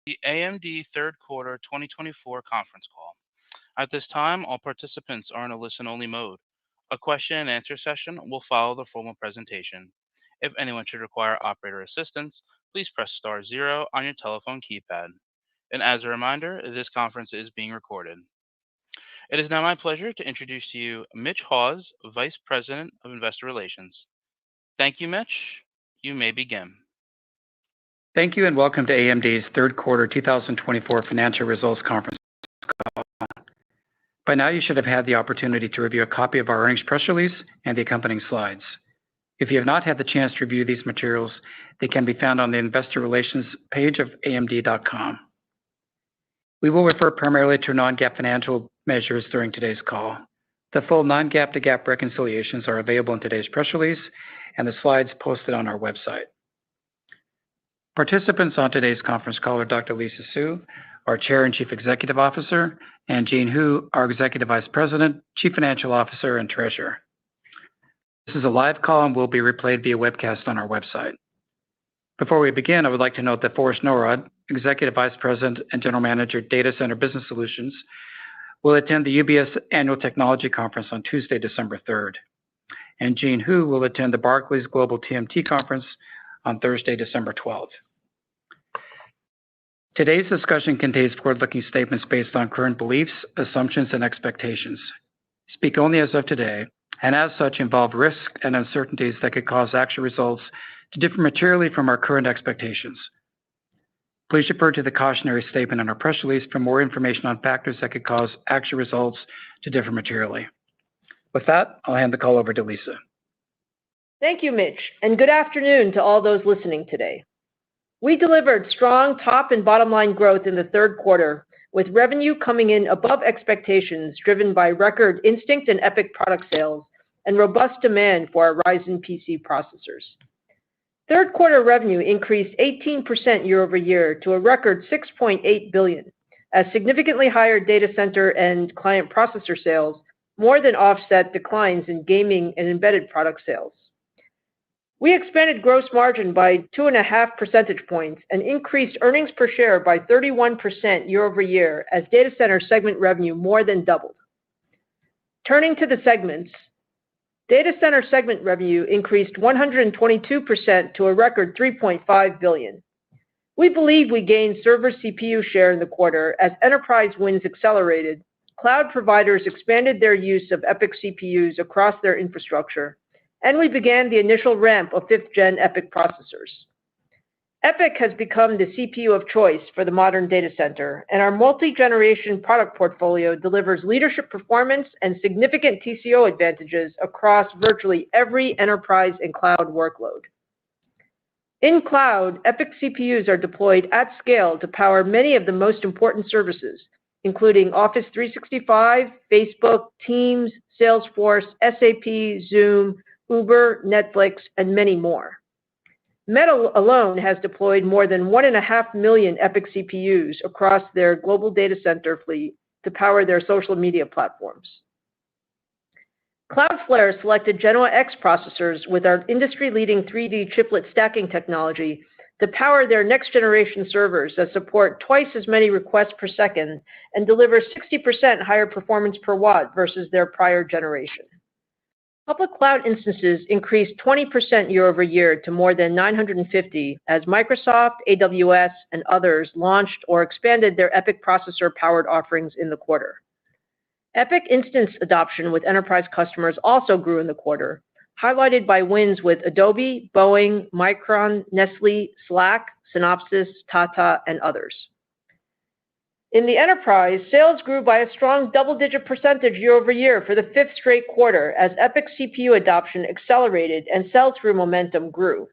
The AMD third quarter 2024 conference call. At this time, all participants are in a listen-only mode. A question-and-answer session will follow the formal presentation. If anyone should require operator assistance, please press star zero on your telephone keypad. And as a reminder, this conference is being recorded. It is now my pleasure to introduce to you Mitch Hawes, Vice President of Investor Relations. Thank you, Mitch. You may begin. Thank you and welcome to AMD's third quarter 2024 financial results conference call. By now, you should have had the opportunity to review a copy of our earnings press release and the accompanying slides. If you have not had the chance to review these materials, they can be found on the Investor Relations page of amd.com. We will refer primarily to non-GAAP financial measures during today's call. The full non-GAAP to GAAP reconciliations are available in today's press release and the slides posted on our website. Participants on today's conference call are Dr. Lisa Su, our Chair and Chief Executive Officer, and Jean Hu, our Executive Vice President, Chief Financial Officer, and Treasurer. This is a live call and will be replayed via webcast on our website. Before we begin, I would like to note that Forrest Norrod, Executive Vice President and General Manager, Data Center Business Solutions, will attend the UBS Annual Technology Conference on Tuesday, December 3rd. And Jean Hu will attend the Barclays Global TMT Conference on Thursday, December 12th. Today's discussion contains forward-looking statements based on current beliefs, assumptions, and expectations. Speak only as of today, and as such involve risks and uncertainties that could cause actual results to differ materially from our current expectations. Please refer to the cautionary statement in our press release for more information on factors that could cause actual results to differ materially. With that, I'll hand the call over to Lisa. Thank you, Mitch, and good afternoon to all those listening today. We delivered strong top and bottom line growth in the third quarter, with revenue coming in above expectations driven by record Instinct and EPYC product sales and robust demand for our Ryzen PC processors. Third quarter revenue increased 18% year over year to a record $6.8 billion, as significantly higher data center and client processor sales more than offset declines in gaming and embedded product sales. We expanded gross margin by 2.5 percentage points and increased earnings per share by 31% year over year as data center segment revenue more than doubled. Turning to the segments, data center segment revenue increased 122% to a record $3.5 billion. We believe we gained server CPU share in the quarter as enterprise wins accelerated, cloud providers expanded their use of EPYC CPUs across their infrastructure, and we began the initial ramp of 5th-gen EPYC processors. EPYC has become the CPU of choice for the modern data center, and our multi-generation product portfolio delivers leadership performance and significant TCO advantages across virtually every enterprise and cloud workload. In cloud, EPYC CPUs are deployed at scale to power many of the most important services, including Office 365, Facebook, Teams, Salesforce, SAP, Zoom, Uber, Netflix, and many more. Meta alone has deployed more than 1.5 million EPYC CPUs across their global data center fleet to power their social media platforms. Cloudflare selected Genoa X processors with our industry-leading 3D chiplet stacking technology to power their next-generation servers that support twice as many requests per second and deliver 60% higher performance per watt versus their prior generation. Public cloud instances increased 20% year over year to more than 950 as Microsoft, AWS, and others launched or expanded their EPYC processor-powered offerings in the quarter. EPYC instance adoption with enterprise customers also grew in the quarter, highlighted by wins with Adobe, Boeing, Micron, Nestle, Slack, Synopsys, Tata, and others. In the enterprise, sales grew by a strong double-digit percentage year over year for the fifth straight quarter as EPYC CPU adoption accelerated and sell-through momentum grew.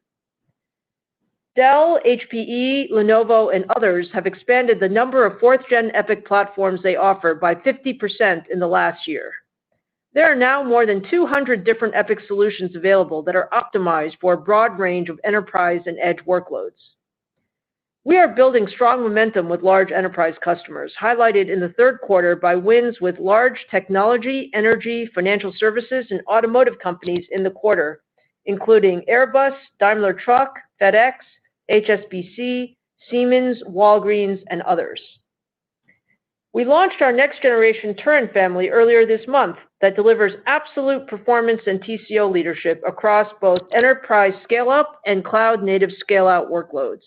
Dell, HPE, Lenovo, and others have expanded the number of fourth-gen EPYC platforms they offer by 50% in the last year. There are now more than 200 different EPYC solutions available that are optimized for a broad range of enterprise and edge workloads. We are building strong momentum with large enterprise customers, highlighted in the third quarter by wins with large technology, energy, financial services, and automotive companies in the quarter, including Airbus, Daimler Truck, FedEx, HSBC, Siemens, Walgreens, and others. We launched our next-generation Turin family earlier this month that delivers absolute performance and TCO leadership across both enterprise scale-up and cloud-native scale-out workloads.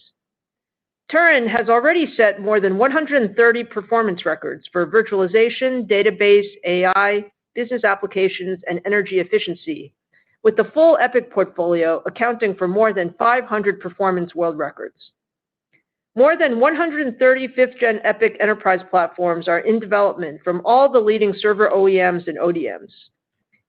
Turin has already set more than 130 performance records for virtualization, database, AI, business applications, and energy efficiency, with the full EPYC portfolio accounting for more than 500 performance world records. More than 130 5th-gen EPYC enterprise platforms are in development from all the leading server OEMs and ODMs.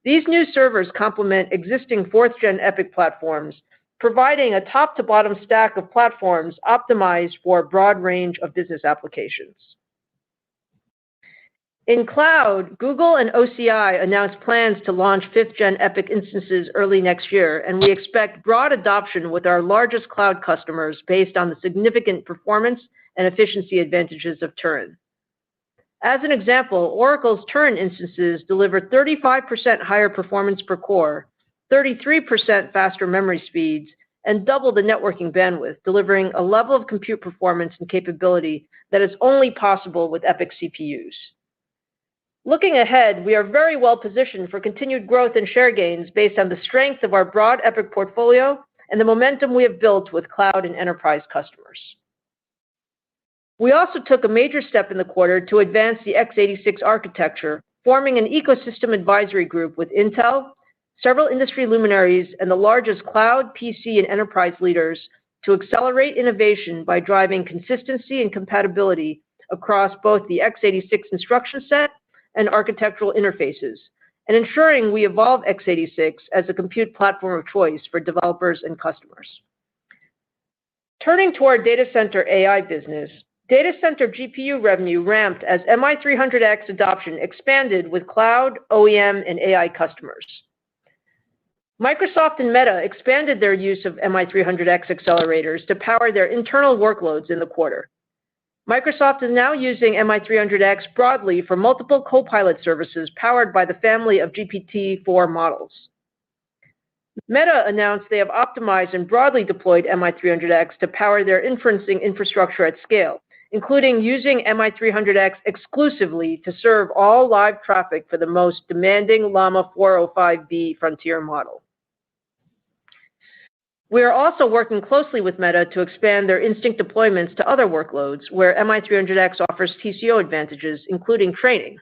These new servers complement existing 4th-gen EPYC platforms, providing a top-to-bottom stack of platforms optimized for a broad range of business applications. In cloud, Google and OCI announced plans to launch 5th-gen EPYC instances early next year, and we expect broad adoption with our largest cloud customers based on the significant performance and efficiency advantages of Turin. As an example, Oracle's Turin instances deliver 35% higher performance per core, 33% faster memory speeds, and double the networking bandwidth, delivering a level of compute performance and capability that is only possible with EPYC CPUs. Looking ahead, we are very well positioned for continued growth and share gains based on the strength of our broad EPYC portfolio and the momentum we have built with cloud and enterprise customers. We also took a major step in the quarter to advance the x86 architecture, forming an ecosystem advisory group with Intel, several industry luminaries, and the largest cloud, PC, and enterprise leaders to accelerate innovation by driving consistency and compatibility across both the x86 instruction set and architectural interfaces, and ensuring we evolve x86 as a compute platform of choice for developers and customers. Turning to our data center AI business, data center GPU revenue ramped as MI300X adoption expanded with cloud, OEM, and AI customers. Microsoft and Meta expanded their use of MI300X accelerators to power their internal workloads in the quarter. Microsoft is now using MI300X broadly for multiple Copilot services powered by the family of GPT-4 models. Meta announced they have optimized and broadly deployed MI300X to power their inferencing infrastructure at scale, including using MI300X exclusively to serve all live traffic for the most demanding Llama 405B frontier model. We are also working closely with Meta to expand their Instinct deployments to other workloads where MI300X offers TCO advantages, including training.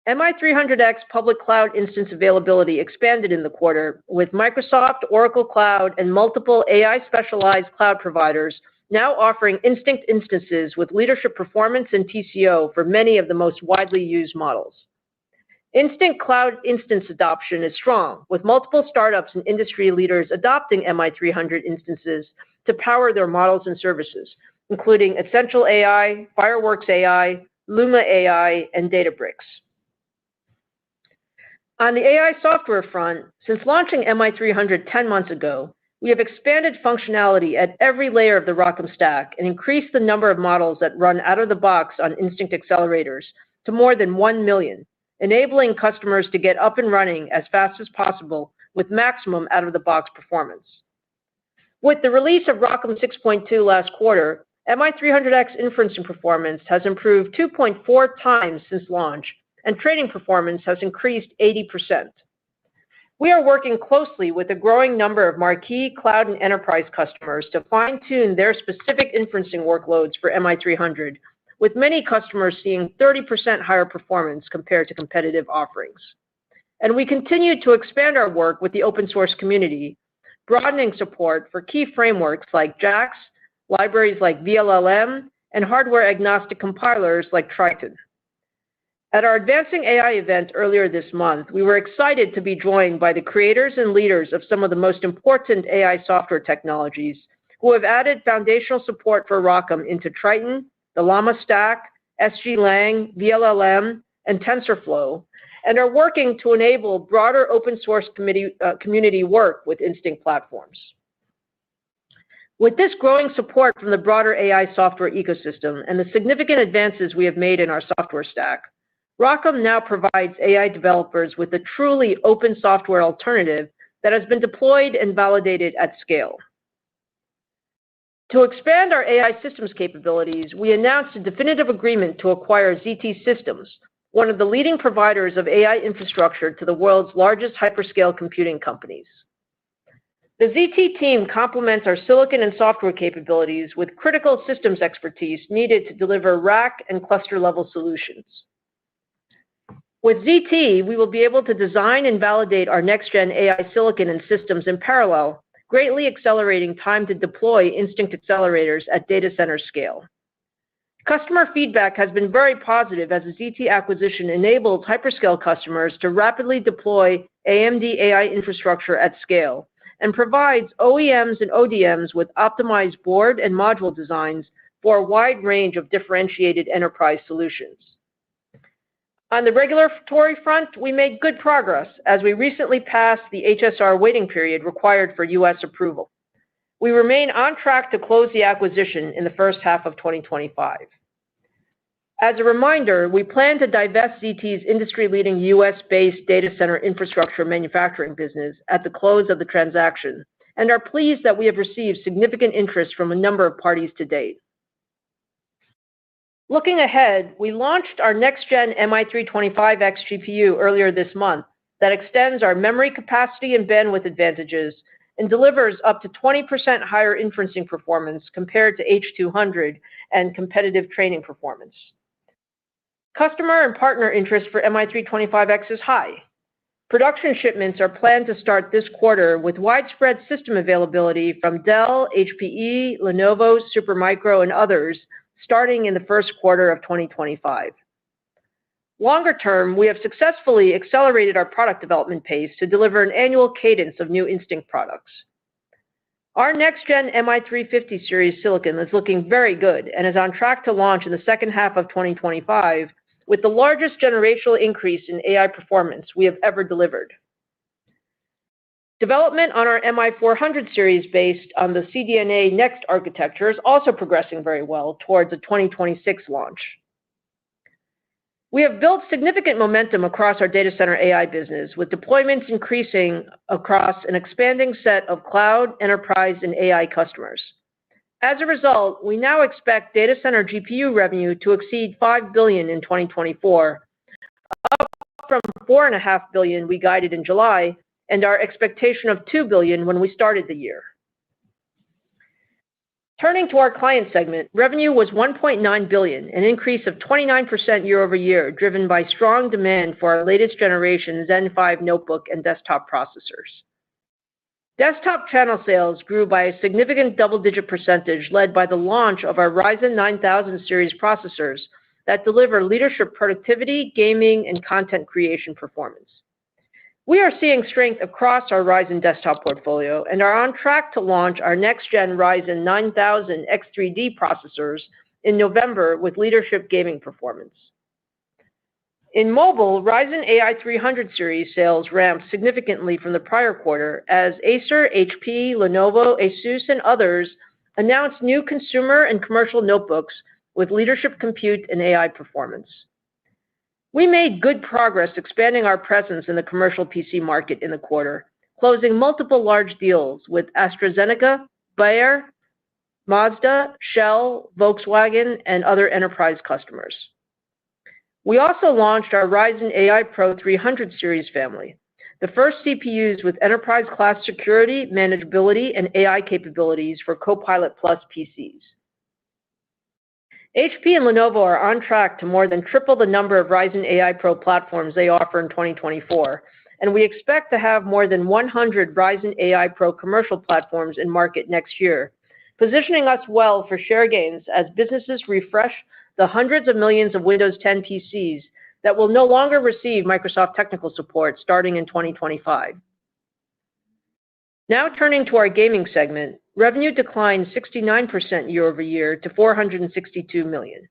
MI300X public cloud instance availability expanded in the quarter, with Microsoft, Oracle Cloud, and multiple AI-specialized cloud providers now offering Instinct instances with leadership performance and TCO for many of the most widely used models. Instinct cloud instance adoption is strong, with multiple startups and industry leaders adopting MI300 instances to power their models and services, including Essential AI, Fireworks AI, Luma AI, and Databricks. On the AI software front, since launching MI300 10 months ago, we have expanded functionality at every layer of the ROCm stack and increased the number of models that run out of the box on Instinct accelerators to more than 1 million, enabling customers to get up and running as fast as possible with maximum out-of-the-box performance. With the release of ROCm 6.2 last quarter, MI300X inferencing performance has improved 2.4 times since launch, and training performance has increased 80%. We are working closely with a growing number of marquee cloud and enterprise customers to fine-tune their specific inferencing workloads for MI300, with many customers seeing 30% higher performance compared to competitive offerings. And we continue to expand our work with the open source community, broadening support for key frameworks like JAX, libraries like VLLM, and hardware-agnostic compilers like Triton. At our Advancing AI event earlier this month, we were excited to be joined by the creators and leaders of some of the most important AI software technologies who have added foundational support for ROCm into Triton, the Llama Stack, SGLang, VLLM, and TensorFlow, and are working to enable broader open source community work with Instinct platforms. With this growing support from the broader AI software ecosystem and the significant advances we have made in our software stack, ROCm now provides AI developers with a truly open software alternative that has been deployed and validated at scale. To expand our AI systems capabilities, we announced a definitive agreement to acquire ZT Systems, one of the leading providers of AI infrastructure to the world's largest hyperscale computing companies. The ZT team complements our silicon and software capabilities with critical systems expertise needed to deliver rack and cluster-level solutions. With ZT, we will be able to design and validate our next-gen AI silicon and systems in parallel, greatly accelerating time to deploy Instinct accelerators at data center scale. Customer feedback has been very positive as the ZT acquisition enables hyperscale customers to rapidly deploy AMD AI infrastructure at scale and provides OEMs and ODMs with optimized board and module designs for a wide range of differentiated enterprise solutions. On the regulatory front, we made good progress as we recently passed the HSR waiting period required for U.S. approval. We remain on track to close the acquisition in the first half of 2025. As a reminder, we plan to divest ZT's industry-leading U.S.-based data center infrastructure manufacturing business at the close of the transaction and are pleased that we have received significant interest from a number of parties to date. Looking ahead, we launched our next-gen MI325X GPU earlier this month that extends our memory capacity and bandwidth advantages and delivers up to 20% higher inferencing performance compared to H200 and competitive training performance. Customer and partner interest for MI325X is high. Production shipments are planned to start this quarter with widespread system availability from Dell, HPE, Lenovo, Supermicro, and others starting in the first quarter of 2025. Longer term, we have successfully accelerated our product development pace to deliver an annual cadence of new Instinct products. Our next-gen MI350 series silicon is looking very good and is on track to launch in the second half of 2025 with the largest generational increase in AI performance we have ever delivered. Development on our MI400 series based on the CDNA Next architecture is also progressing very well towards a 2026 launch. We have built significant momentum across our data center AI business, with deployments increasing across an expanding set of cloud, enterprise, and AI customers. As a result, we now expect data center GPU revenue to exceed $5 billion in 2024, up from $4.5 billion we guided in July, and our expectation of $2 billion when we started the year. Turning to our client segment, revenue was $1.9 billion, an increase of 29% year over year, driven by strong demand for our latest generation Zen 5 notebook and desktop processors. Desktop channel sales grew by a significant double-digit percentage, led by the launch of our Ryzen 9000 series processors that deliver leadership productivity, gaming, and content creation performance. We are seeing strength across our Ryzen desktop portfolio and are on track to launch our next-gen Ryzen 9000 X3D processors in November with leadership gaming performance. In mobile, Ryzen AI 300 series sales ramped significantly from the prior quarter as Acer, HP, Lenovo, Asus, and others announced new consumer and commercial notebooks with leadership compute and AI performance. We made good progress expanding our presence in the commercial PC market in the quarter, closing multiple large deals with AstraZeneca, Bayer, Mazda, Shell, Volkswagen, and other enterprise customers. We also launched our Ryzen AI Pro 300 series family, the first CPUs with enterprise-class security, manageability, and AI capabilities for Copilot+ PCs. HP and Lenovo are on track to more than triple the number of Ryzen AI Pro platforms they offer in 2024, and we expect to have more than 100 Ryzen AI Pro commercial platforms in market next year, positioning us well for share gains as businesses refresh the hundreds of millions of Windows 10 PCs that will no longer receive Microsoft technical support starting in 2025. Now turning to our gaming segment, revenue declined 69% year over year to $462 million.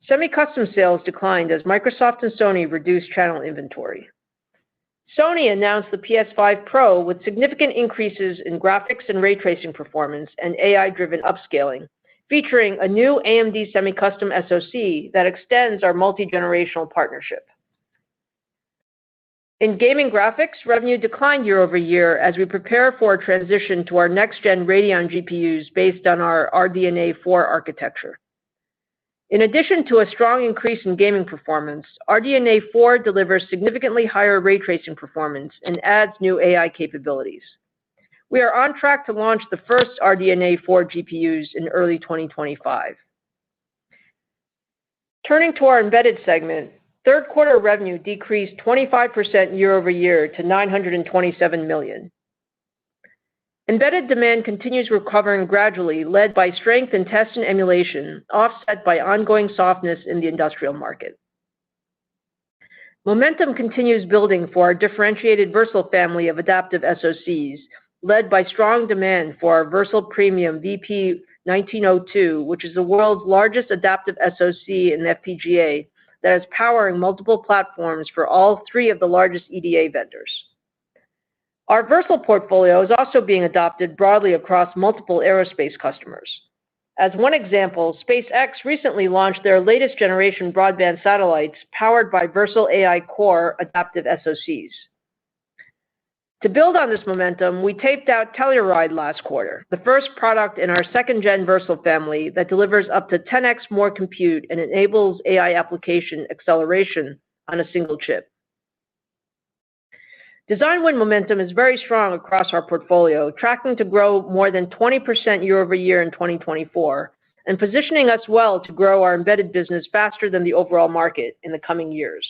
Semi-custom sales declined as Microsoft and Sony reduced channel inventory. Sony announced the PS5 Pro with significant increases in graphics and ray tracing performance and AI-driven upscaling, featuring a new AMD semi-custom SoC that extends our multi-generational partnership. In gaming graphics, revenue declined year over year as we prepare for a transition to our next-gen Radeon GPUs based on our RDNA 4 architecture. In addition to a strong increase in gaming performance, RDNA 4 delivers significantly higher ray tracing performance and adds new AI capabilities. We are on track to launch the first RDNA 4 GPUs in early 2025. Turning to our embedded segment, third quarter revenue decreased 25% year over year to $927 million. Embedded demand continues recovering gradually, led by strength in test and emulation, offset by ongoing softness in the industrial market. Momentum continues building for our differentiated Versal family of adaptive SoCs, led by strong demand for our Versal Premium VP1902, which is the world's largest adaptive SoC in FPGA that is powering multiple platforms for all three of the largest EDA vendors. Our Versal portfolio is also being adopted broadly across multiple aerospace customers. As one example, SpaceX recently launched their latest generation broadband satellites powered by Versal AI Core adaptive SoCs. To build on this momentum, we taped out Telluride last quarter, the first product in our second-gen Versal family that delivers up to 10x more compute and enables AI application acceleration on a single chip. Design win momentum is very strong across our portfolio, tracking to grow more than 20% year over year in 2024, and positioning us well to grow our embedded business faster than the overall market in the coming years.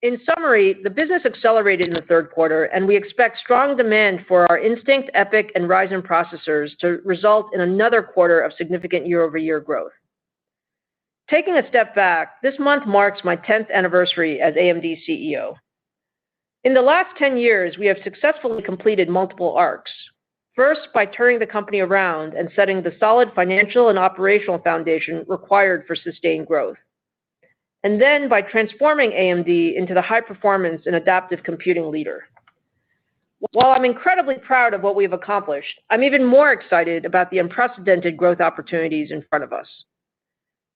In summary, the business accelerated in the third quarter, and we expect strong demand for our Instinct, EPYC, and Ryzen processors to result in another quarter of significant year-over-year growth. Taking a step back, this month marks my 10th anniversary as AMD CEO. In the last 10 years, we have successfully completed multiple arcs. First, by turning the company around and setting the solid financial and operational foundation required for sustained growth. And then by transforming AMD into the high-performance and adaptive computing leader. While I'm incredibly proud of what we have accomplished, I'm even more excited about the unprecedented growth opportunities in front of us.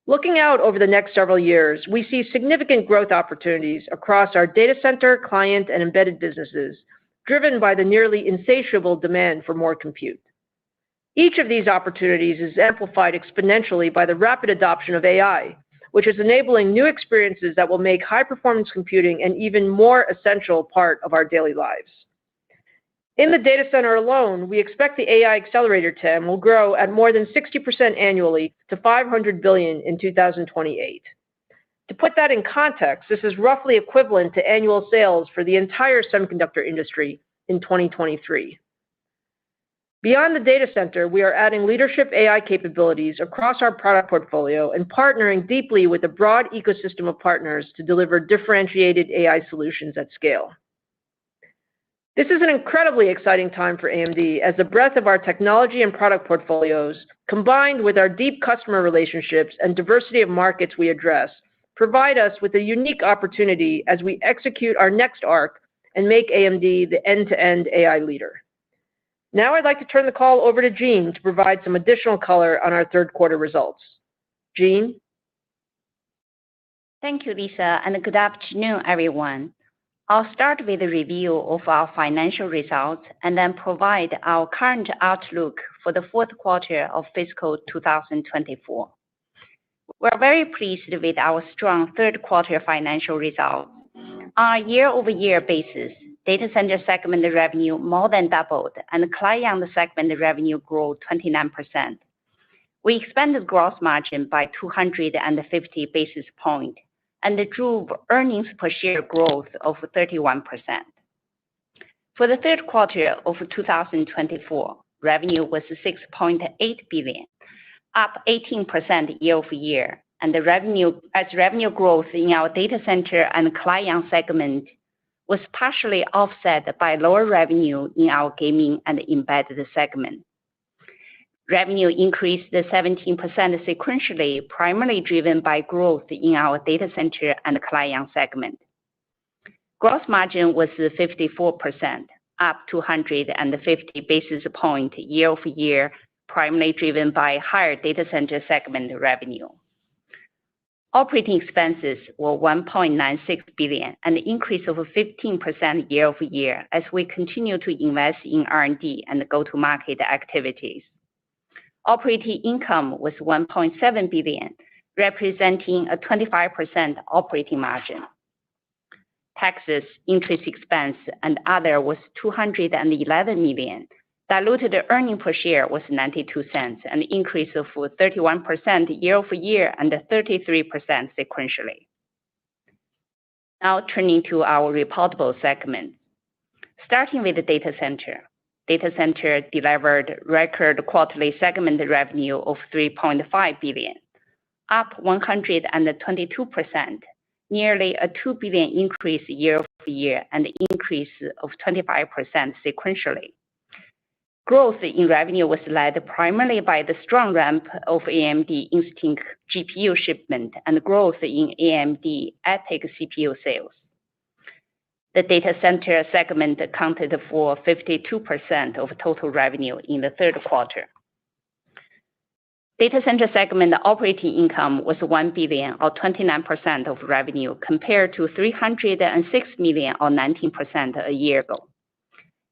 Looking out over the next several years, we see significant growth opportunities across our data center, client, and embedded businesses, driven by the nearly insatiable demand for more compute. Each of these opportunities is amplified exponentially by the rapid adoption of AI, which is enabling new experiences that will make high-performance computing an even more essential part of our daily lives. In the data center alone, we expect the AI accelerator TAM will grow at more than 60% annually to $500 billion in 2028. To put that in context, this is roughly equivalent to annual sales for the entire semiconductor industry in 2023. Beyond the data center, we are adding leadership AI capabilities across our product portfolio and partnering deeply with a broad ecosystem of partners to deliver differentiated AI solutions at scale. This is an incredibly exciting time for AMD as the breadth of our technology and product portfolios, combined with our deep customer relationships and diversity of markets we address, provide us with a unique opportunity as we execute our next arc and make AMD the end-to-end AI leader. Now I'd like to turn the call over to Jean to provide some additional color on our third quarter results. Jean? Thank you, Lisa, and good afternoon, everyone. I'll start with a review of our financial results and then provide our current outlook for the fourth quarter of fiscal 2024. We're very pleased with our strong third quarter financial results. On a year-over-year basis, data center segment revenue more than doubled, and client segment revenue grew 29%. We expanded gross margin by 250 basis points and drove earnings per share growth of 31%. For the third quarter of 2024, revenue was $6.8 billion, up 18% year over year, and revenue growth in our data center and client segment was partially offset by lower revenue in our gaming and embedded segment. Revenue increased 17% sequentially, primarily driven by growth in our data center and client segment. Gross margin was 54%, up 250 basis points year over year, primarily driven by higher data center segment revenue. Operating expenses were $1.96 billion, an increase of 15% year-over-year as we continue to invest in R&D and go-to-market activities. Operating income was $1.7 billion, representing a 25% operating margin. Taxes, interest expense, and other was $211 million. Diluted earnings per share was 92 cents, an increase of 31% year-over-year and 33% sequentially. Now turning to our reportable segments. Starting with the data center. Data center delivered record quarterly segment revenue of $3.5 billion, up 122%, nearly a $2 billion increase year-over-year and an increase of 25% sequentially. Growth in revenue was led primarily by the strong ramp of AMD Instinct GPU shipment and growth in AMD EPYC CPU sales. The data center segment accounted for 52% of total revenue in the third quarter. Data center segment operating income was $1 billion, or 29% of revenue, compared to $306 million, or 19% a year ago.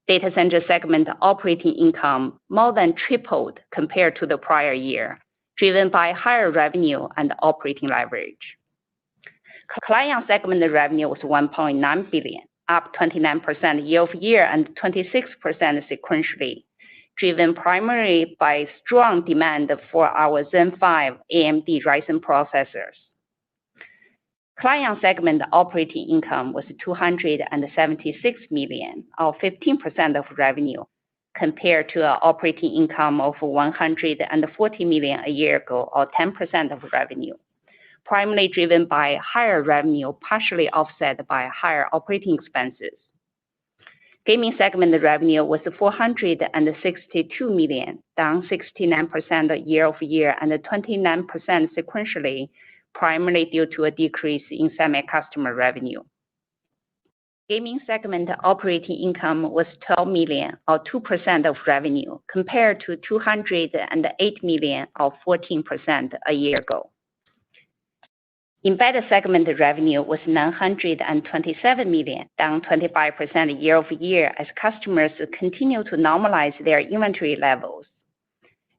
Data center segment operating income more than tripled compared to the prior year, driven by higher revenue and operating leverage. Client segment revenue was $1.9 billion, up 29% year-over-year and 26% sequentially, driven primarily by strong demand for our Zen 5 AMD Ryzen processors. Client segment operating income was $276 million, or 15% of revenue, compared to an operating income of $140 million a year ago, or 10% of revenue, primarily driven by higher revenue, partially offset by higher operating expenses. Gaming segment revenue was $462 million, down 69% year-over-year and 29% sequentially, primarily due to a decrease in semi-customer revenue. Gaming segment operating income was $12 million, or 2% of revenue, compared to $208 million, or 14% a year ago. Embedded segment revenue was $927 million, down 25% year-over-year as customers continue to normalize their inventory levels.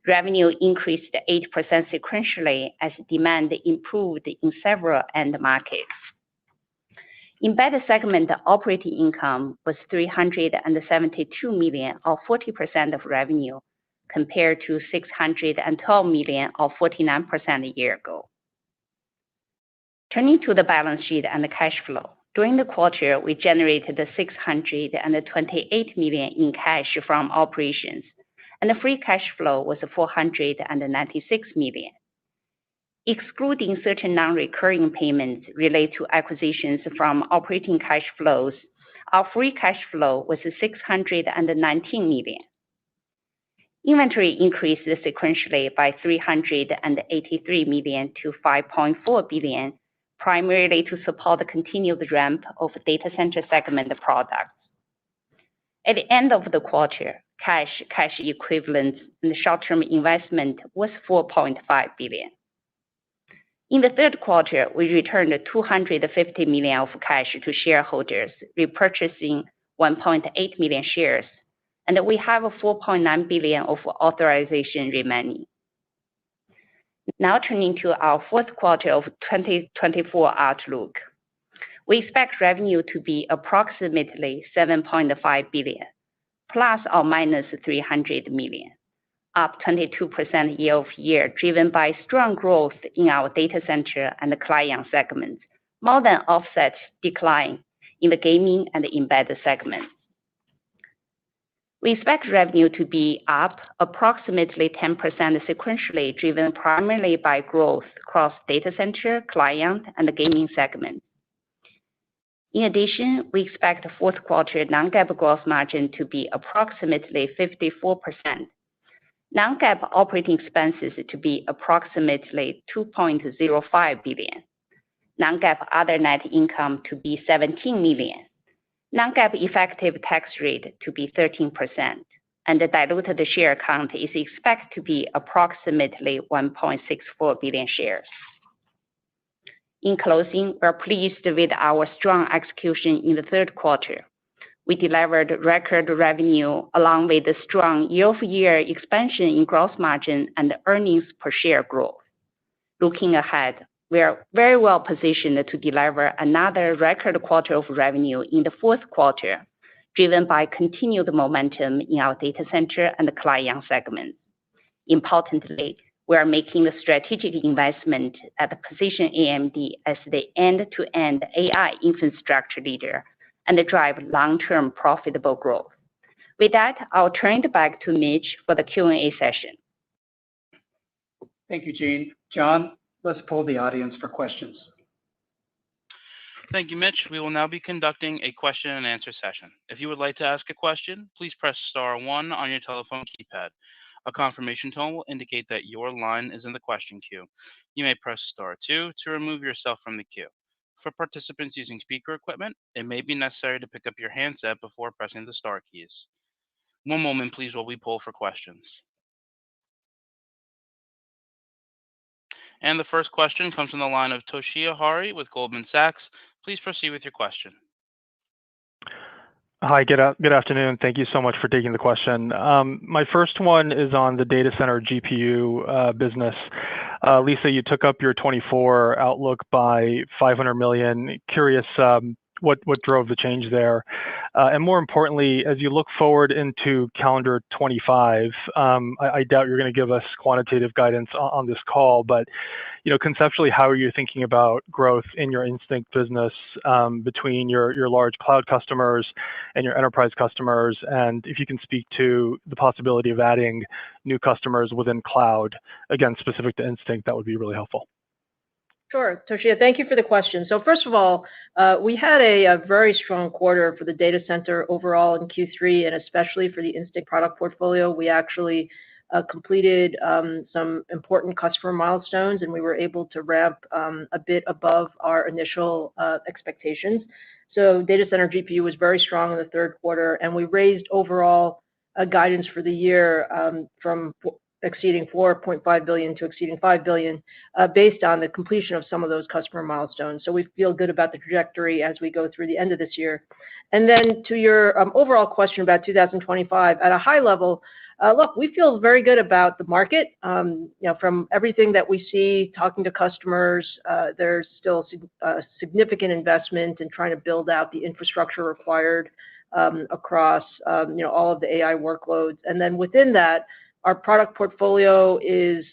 Revenue increased 8% sequentially as demand improved in several end markets. Embedded segment operating income was $372 million, or 40% of revenue, compared to $612 million, or 49% a year ago. Turning to the balance sheet and the cash flow. During the quarter, we generated $628 million in cash from operations, and the free cash flow was $496 million. Excluding certain non-recurring payments related to acquisitions from operating cash flows, our free cash flow was $619 million. Inventory increased sequentially by $383 million to $5.4 billion, primarily to support the continued ramp of data center segment products. At the end of the quarter, cash equivalents, and short-term investment was $4.5 billion. In the third quarter, we returned $250 million of cash to shareholders, repurchasing 1.8 million shares, and we have $4.9 billion of authorization remaining. Now turning to our fourth quarter of 2024 outlook. We expect revenue to be approximately $7.5 billion, plus or minus $300 million, up 22% year-over-year, driven by strong growth in our data center and the client segments, more than offset decline in the gaming and the embedded segments. We expect revenue to be up approximately 10% sequentially, driven primarily by growth across data center, client, and the gaming segments. In addition, we expect the fourth quarter non-GAAP gross margin to be approximately 54%, non-GAAP operating expenses to be approximately $2.05 billion, non-GAAP other net income to be $17 million, non-GAAP effective tax rate to be 13%, and the diluted share count is expected to be approximately 1.64 billion shares. In closing, we're pleased with our strong execution in the third quarter. We delivered record revenue along with the strong year-over-year expansion in gross margin and earnings per share growth. Looking ahead, we are very well positioned to deliver another record quarter of revenue in the fourth quarter, driven by continued momentum in our data center and client segments. Importantly, we are making a strategic investment at the position AMD as the end-to-end AI infrastructure leader and drive long-term profitable growth. With that, I'll turn it back to Mitch for the Q&A session. Thank you, Jean. John, let's poll the audience for questions. Thank you, Mitch. We will now be conducting a question and answer session. If you would like to ask a question, please press star 1 on your telephone keypad. A confirmation tone will indicate that your line is in the question queue. You may press star 2 to remove yourself from the queue. For participants using speaker equipment, it may be necessary to pick up your handset before pressing the star keys. One moment, please, while we poll for questions. And the first question comes from the line of Toshiya Hari with Goldman Sachs. Please proceed with your question. Hi, good afternoon. Thank you so much for taking the question. My first one is on the data center GPU business. Lisa, you took up your 24 outlook by $500 million. Curious what drove the change there. And more importantly, as you look forward into calendar 25, I doubt you're going to give us quantitative guidance on this call, but conceptually, how are you thinking about growth in your Instinct business between your large cloud customers and your enterprise customers? And if you can speak to the possibility of adding new customers within cloud, again, specific to Instinct, that would be really helpful. Sure, Toshiya, thank you for the question. So first of all, we had a very strong quarter for the data center overall in Q3, and especially for the Instinct product portfolio. We actually completed some important customer milestones, and we were able to ramp a bit above our initial expectations. So data center GPU was very strong in the third quarter, and we raised overall guidance for the year from exceeding $4.5 billion to exceeding $5 billion based on the completion of some of those customer milestones. So we feel good about the trajectory as we go through the end of this year. And then to your overall question about 2025, at a high level, look, we feel very good about the market. From everything that we see, talking to customers, there's still significant investment in trying to build out the infrastructure required across all of the AI workloads. And then within that, our product portfolio is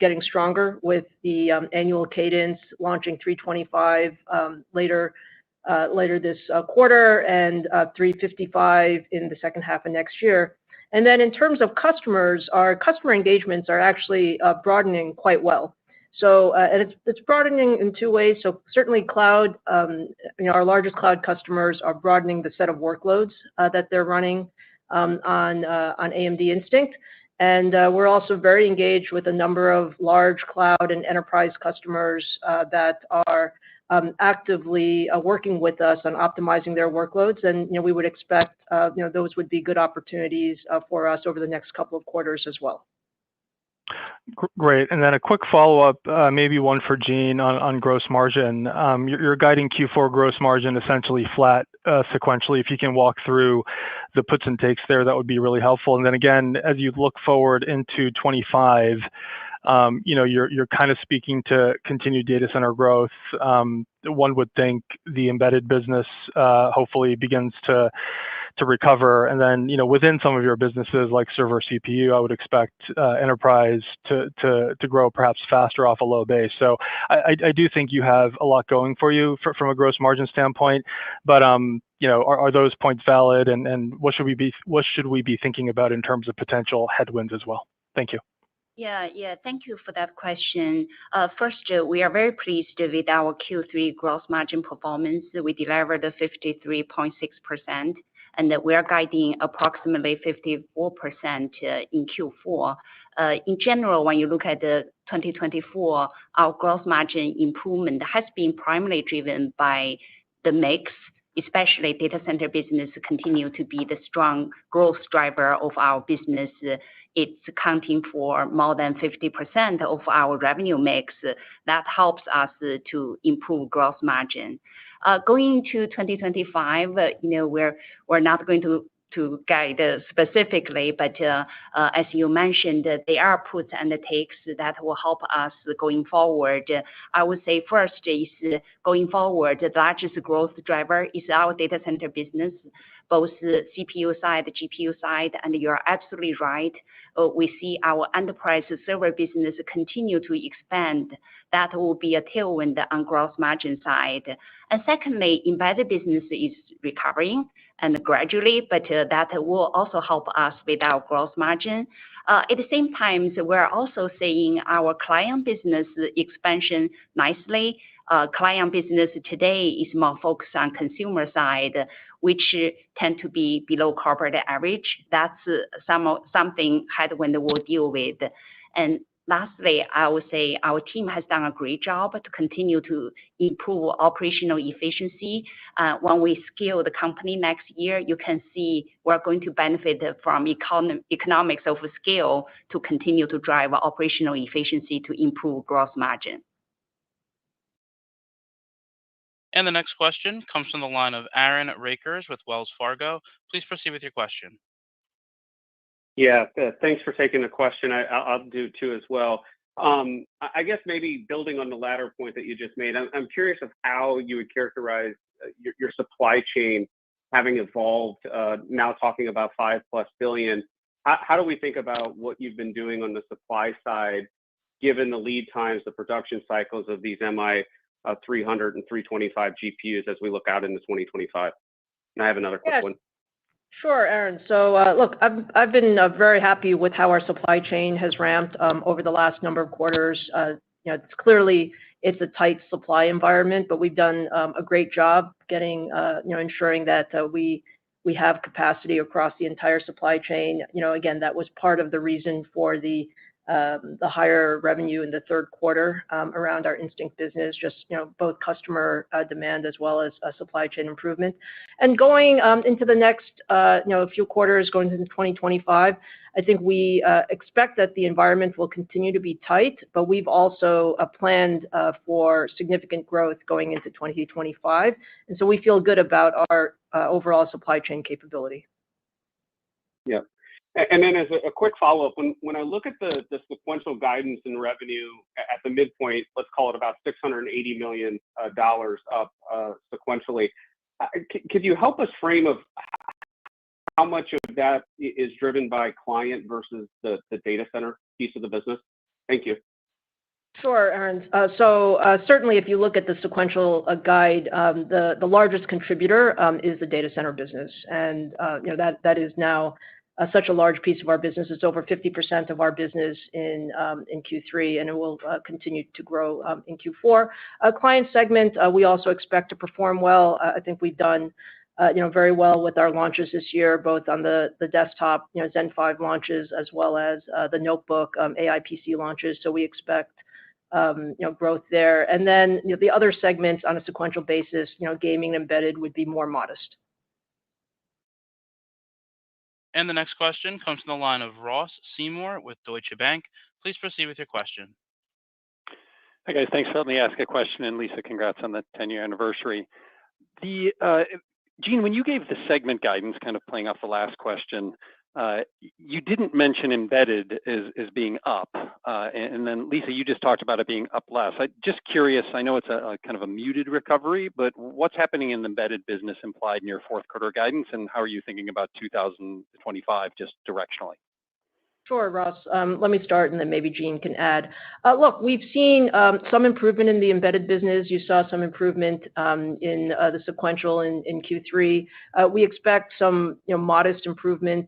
getting stronger with the annual cadence launching 325 later this quarter and 355 in the second half of next year. And then in terms of customers, our customer engagements are actually broadening quite well. So and it's broadening in two ways. So certainly cloud, our largest cloud customers are broadening the set of workloads that they're running on AMD Instinct. And we're also very engaged with a number of large cloud and enterprise customers that are actively working with us on optimizing their workloads. And we would expect those would be good opportunities for us over the next couple of quarters as well. Great. And then a quick follow-up, maybe one for Jean on gross margin. You're guiding Q4 gross margin essentially flat sequentially. If you can walk through the puts and takes there, that would be really helpful. And then again, as you look forward into 25, you're kind of speaking to continued data center growth. One would think the embedded business hopefully begins to recover. And then, within some of your businesses like server CPU, I would expect enterprise to grow perhaps faster off a low base. So I do think you have a lot going for you from a gross margin standpoint. But are those points valid? And what should we be thinking about in terms of potential headwinds as well? Thank you. Yeah. Thank you for that question. First, we are very pleased with our Q3 gross margin performance. We delivered 53.6%, and we are guiding approximately 54% in Q4. In general, when you look at the 2024, our gross margin improvement has been primarily driven by the mix especially data center business continue to be the strong growth driver of our business. It's accounting for more than 50% of our revenue mix. That helps us to improve gross margin. Going into 2025, we're not going to guide specifically, but as you mentioned, there are puts and takes that will help us going forward. I would say first is going forward, the largest growth driver is our data center business, both CPU side, GPU side, and you're absolutely right. We see our enterprise server business continue to expand. That will be a tailwind on gross margin side. And secondly, embedded business is recovering and gradually, but that will also help us with our gross margin. At the same time, we're also seeing our client business expansion nicely. Client business today is more focused on consumer side, which tend to be below corporate average. That's something headwind we'll deal with. And lastly, I would say our team has done a great job to continue to improve operational efficiency. When we scale the company next year, you can see we're going to benefit from economics of scale to continue to drive operational efficiency to improve gross margin. And the next question comes from the line of Aaron Rakers with Wells Fargo. Please proceed with your question. Yeah, thanks for taking the question. I'll do two as well. I guess maybe building on the latter point that you just made, I'm curious of how you would characterize your supply chain having evolved, now talking about $5+ billion. How do we think about what you've been doing on the supply side, given the lead times, the production cycles of these MI 300 and 325 GPUs as we look out into 2025? And I have another quick one. Sure, Aaron. So look, I've been very happy with how our supply chain has ramped over the last number of quarters. It's clearly a tight supply environment, but we've done a great job getting, ensuring that we have capacity across the entire supply chain. Again, that was part of the reason for the higher revenue in the third quarter around our Instinct business, just both customer demand as well as supply chain improvement. And going into the next few quarters, going into 2025, I think we expect that the environment will continue to be tight, but we've also planned for significant growth going into 2025. And so we feel good about our overall supply chain capability. Yeah. And then as a quick follow-up, when I look at the sequential guidance in revenue at the midpoint, let's call it about $680 million up sequentially, could you help us frame of how much of that is driven by client versus the data center piece of the business? Thank you. Sure, Aaron. So certainly if you look at the sequential guide, the largest contributor is the data center business. And that is now such a large piece of our business. It's over 50% of our business in Q3, and it will continue to grow in Q4. Client segment, we also expect to perform well. I think we've done very well with our launches this year, both on the desktop Zen 5 launches as well as the notebook AI PC launches. So we expect growth there. And then the other segments on a sequential basis, gaming and embedded would be more modest. And the next question comes from the line of Ross Seymore with Deutsche Bank. Please proceed with your question. Hi, guys. Thanks for letting me ask a question. And Lisa, congrats on the 10-year anniversary. Jean, when you gave the segment guidance, kind of playing off the last question, you didn't mention embedded as being up. And then, Lisa, you just talked about it being up less. I'm just curious. I know it's a kind of a muted recovery, but what's happening in the embedded business implied in your fourth quarter guidance, and how are you thinking about 2025 just directionally? Sure, Ross. Let me start, and then maybe Jean can add. Look, we've seen some improvement in the embedded business. You saw some improvement in the sequential in Q3. We expect some modest improvement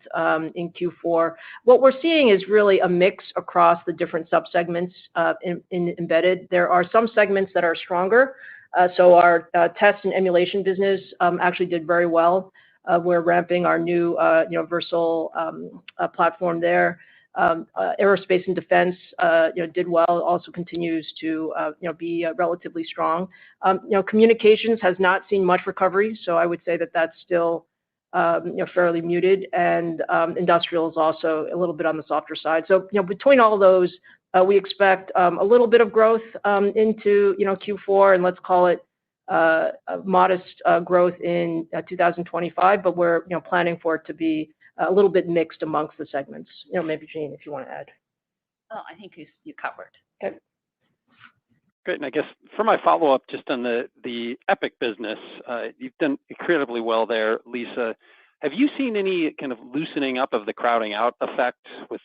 in Q4. What we're seeing is really a mix across the different subsegments in embedded. There are some segments that are stronger. So our test and emulation business actually did very well. We're ramping our new Versal platform there. Aerospace and defense, did well, also continues to, be relatively strong. Communications has not seen much recovery, so I would say that that's still, fairly muted, and industrial is also a little bit on the softer side. So, between all those, we expect a little bit of growth into, Q4, and let's call it a modest growth in 2025, but we're, planning for it to be a little bit mixed amongst the segments. Maybe Jean, if you want to add. Oh, I think you covered. Okay. Great. And I guess for my follow-up, just on the Epic business, you've done incredibly well there, Lisa. Have you seen any kind of loosening up of the crowding out effect with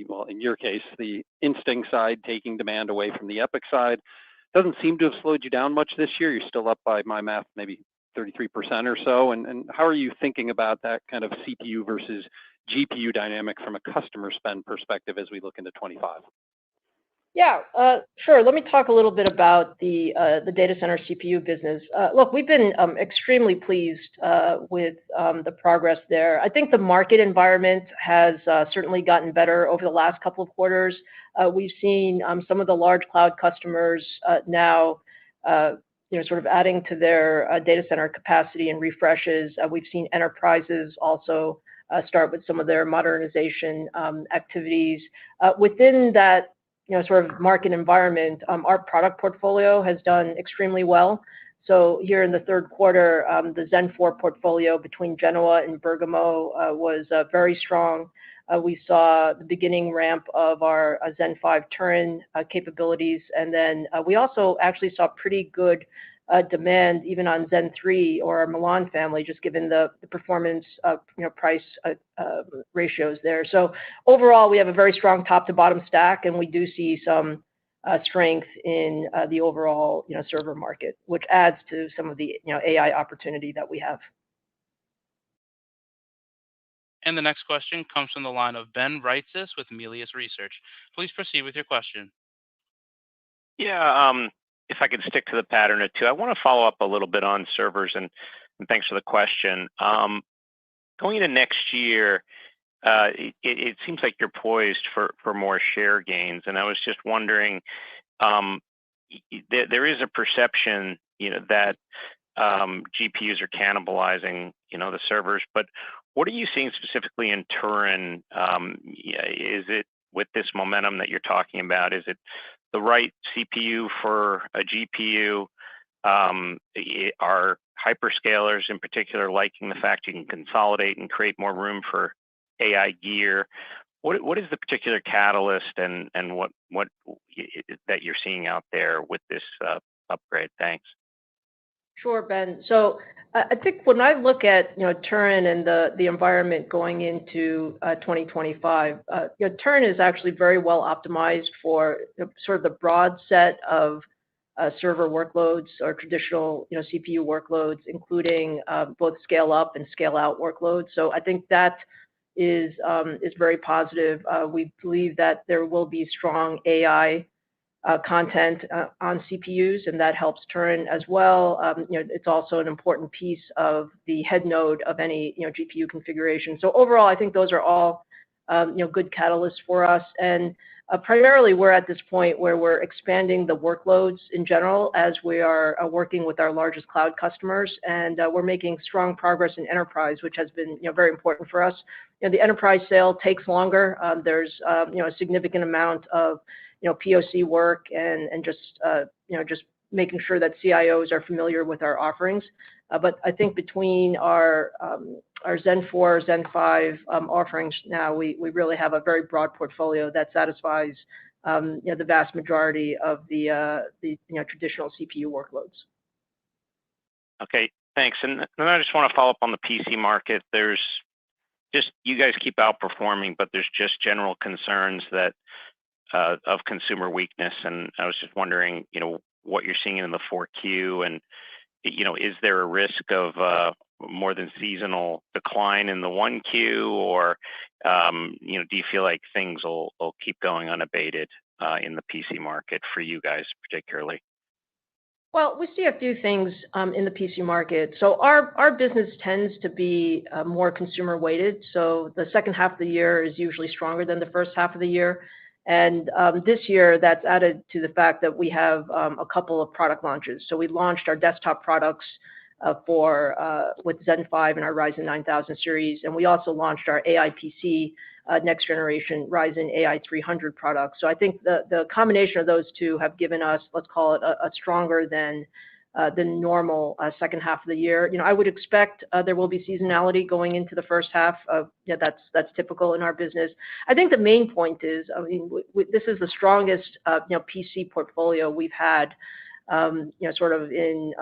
well, in your case, the Instinct side taking demand away from the Epic side? Doesn't seem to have slowed you down much this year. You're still up by my math, maybe 33% or so. And how are you thinking about that kind of CPU versus GPU dynamic from a customer spend perspective as we look into 25? Yeah, sure. Let me talk a little bit about the data center CPU business. Look, we've been extremely pleased with the progress there. I think the market environment has certainly gotten better over the last couple of quarters. We've seen some of the large cloud customers now, sort of adding to their data center capacity and refreshes. We've seen enterprises also start with some of their modernization activities. Within that, sort of market environment, our product portfolio has done extremely well. So here in the third quarter, the Zen 4 portfolio between Genoa and Bergamo was very strong. We saw the beginning ramp of our Zen 5 Turin capabilities, and then we also actually saw pretty good demand even on Zen 3 or our Milan family, just given the performance, price ratios there. So overall, we have a very strong top to bottom stack, and we do see some strength in the overall, server market, which adds to some of the, AI opportunity that we have. And the next question comes from the line of Ben Reitzes with Melius Research. Please proceed with your question. Yeah, if I could stick to the pattern of two, I want to follow up a little bit on servers, and thanks for the question. Going into next year, it seems like you're poised for more share gains, and I was just wondering, there is a perception, that GPUs are cannibalizing, the servers, but what are you seeing specifically in Turin? Is it with this momentum that you're talking about? Is it the right CPU for a GPU? Are hyperscalers in particular liking the fact you can consolidate and create more room for AI gear? What is the particular catalyst and what that you're seeing out there with this upgrade? Thanks. Sure, Ben. So I think when I look at, Turin and the environment going into 2025, Turin is actually very well optimized for sort of the broad set of server workloads or traditional, CPU workloads, including both scale up and scale out workloads. So I think that is very positive. We believe that there will be strong AI content on CPUs, and that helps Turin as well. It's also an important piece of the head node of any, GPU configuration. So overall, I think those are all, good catalysts for us. And primarily, we're at this point where we're expanding the workloads in general as we are working with our largest cloud customers, and we're making strong progress in enterprise, which has been, very important for us. The enterprise sale takes longer. There's, a significant amount of POC work and just making sure that CIOs are familiar with our offerings. But I think between our Zen 4, Zen 5 offerings now, we really have a very broad portfolio that satisfies the vast majority of the traditional CPU workloads. Okay, thanks. And then I just want to follow up on the PC market. There's just, you guys keep outperforming, but there's just general concerns that of consumer weakness. And I was just wondering, what you're seeing in the 4Q, and, is there a risk of more than seasonal decline in the 1Q, or, do you feel like things will keep going unabated in the PC market for you guys particularly? Well, we see a few things in the PC market. So our business tends to be more consumer weighted. So the second half of the year is usually stronger than the first half of the year. And this year, that's added to the fact that we have a couple of product launches. So we launched our desktop products with Zen 5 and our Ryzen 9000 series, and we also launched our AI PC next generation Ryzen AI 300 product. So I think the combination of those two have given us, let's call it, a stronger than normal second half of the year. I would expect there will be seasonality going into the first half. That's typical in our business. I think the main point is, this is the strongest PC portfolio we've had, sort of in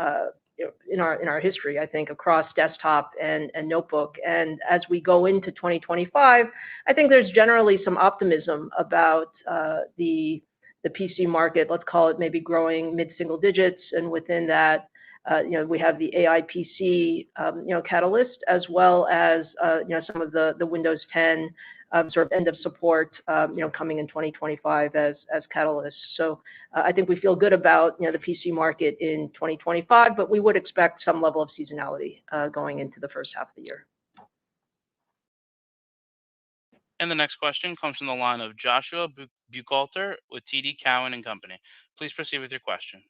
our history, I think, across desktop and notebook. And as we go into 2025, I think there's generally some optimism about the PC market. Let's call it maybe growing mid-single digits, and within that, we have the AI PC catalyst, as well as some of the Windows 10 sort of end of support coming in 2025 as catalysts. So I think we feel good about the PC market in 2025, but we would expect some level of seasonality going into the first half of the year. And the next question comes from the line of Joshua Buchalter with TD Cowen and Company. Please proceed with your question.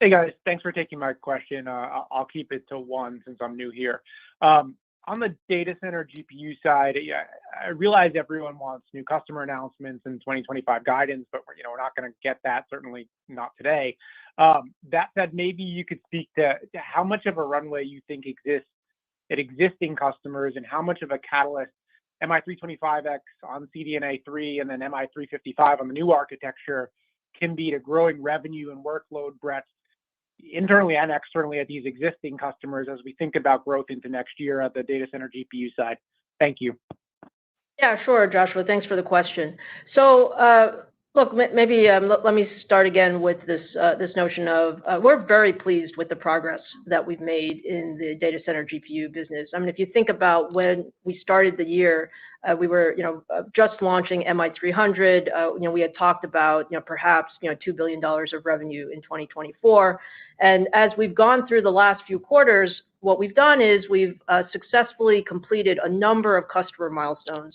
Hey guys, thanks for taking my question. I'll keep it to one since I'm new here. On the data center GPU side, I realize everyone wants new customer announcements and 2025 guidance, but we're not going to get that, certainly not today. That said, maybe you could speak to how much of a runway you think exists at existing customers, and how much of a catalyst MI325X on CDNA 3 and then MI355 on the new architecture can be to growing revenue and workload breadth internally and externally at these existing customers as we think about growth into next year at the data center GPU side. Thank you. Yeah, sure, Joshua. Thanks for the question. So, look, maybe let me start again with this notion of we're very pleased with the progress that we've made in the data center GPU business. I mean, if you think about when we started the year, we were just launching MI300. We had talked about perhaps $2 billion of revenue in 2024. And as we've gone through the last few quarters, what we've done is we've successfully completed a number of customer milestones.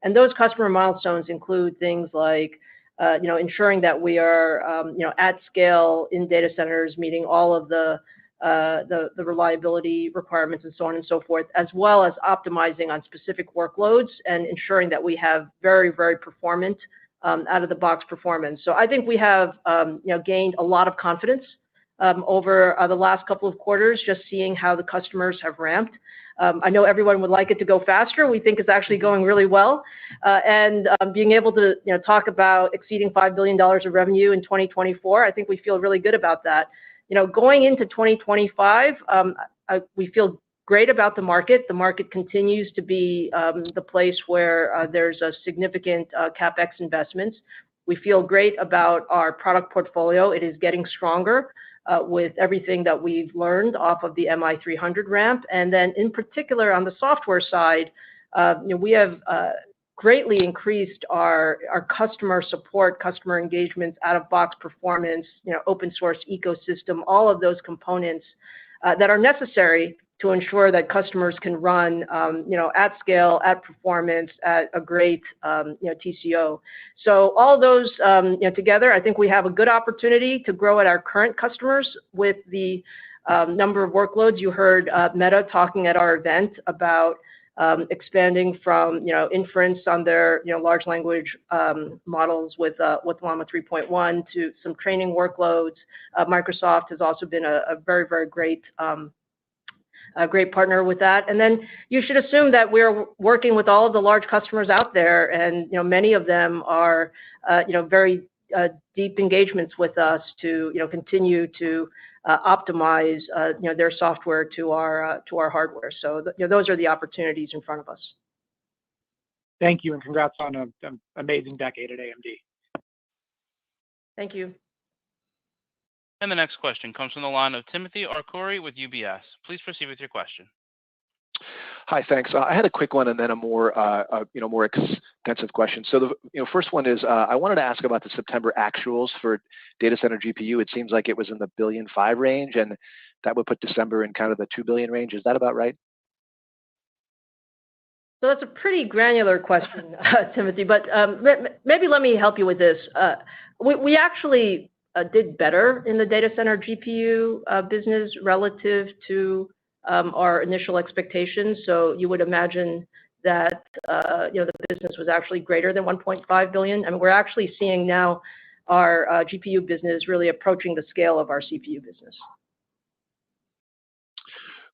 And those customer milestones include things like ensuring that we are at scale in data centers, meeting all of the reliability requirements and so on and so forth, as well as optimizing on specific workloads and ensuring that we have very, very performant out of the box performance. So I think we have gained a lot of confidence over the last couple of quarters, just seeing how the customers have ramped. I know everyone would like it to go faster. We think it's actually going really well. And being able to talk about exceeding $5 billion of revenue in 2024, I think we feel really good about that. Going into 2025, we feel great about the market. The market continues to be the place where there's a significant CapEx investments. We feel great about our product portfolio. It is getting stronger with everything that we've learned off of the MI300 ramp. And then in particular on the software side, we have greatly increased our customer support, customer engagements, out-of-box performance, open source ecosystem, all of those components that are necessary to ensure that customers can run at scale, at performance, at a great TCO. So all those together, I think we have a good opportunity to grow at our current customers with the number of workloads. You heard Meta talking at our event about expanding from inference on their large language models with Llama 3.1 to some training workloads. Microsoft has also been a very, very great partner with that. And then you should assume that we're working with all of the large customers out there, and many of them are very deep engagements with us to continue to optimize their software to our hardware. So those are the opportunities in front of us. Thank you, and congrats on an amazing decade at AMD. Thank you. And the next question comes from the line of Timothy Arcuri with UBS. Please proceed with your question. Hi, thanks. I had a quick one and then a more, more extensive question. So the first one is I wanted to ask about the September actuals for data center GPU. It seems like it was in the $1.5 billion range, and that would put December in kind of the $2 billion range. Is that about right? So that's a pretty granular question, Timothy, but maybe let me help you with this. We actually did better in the data center GPU business relative to our initial expectations. So you would imagine that the business was actually greater than 1.5 billion. I mean, we're actually seeing now our GPU business really approaching the scale of our CPU business.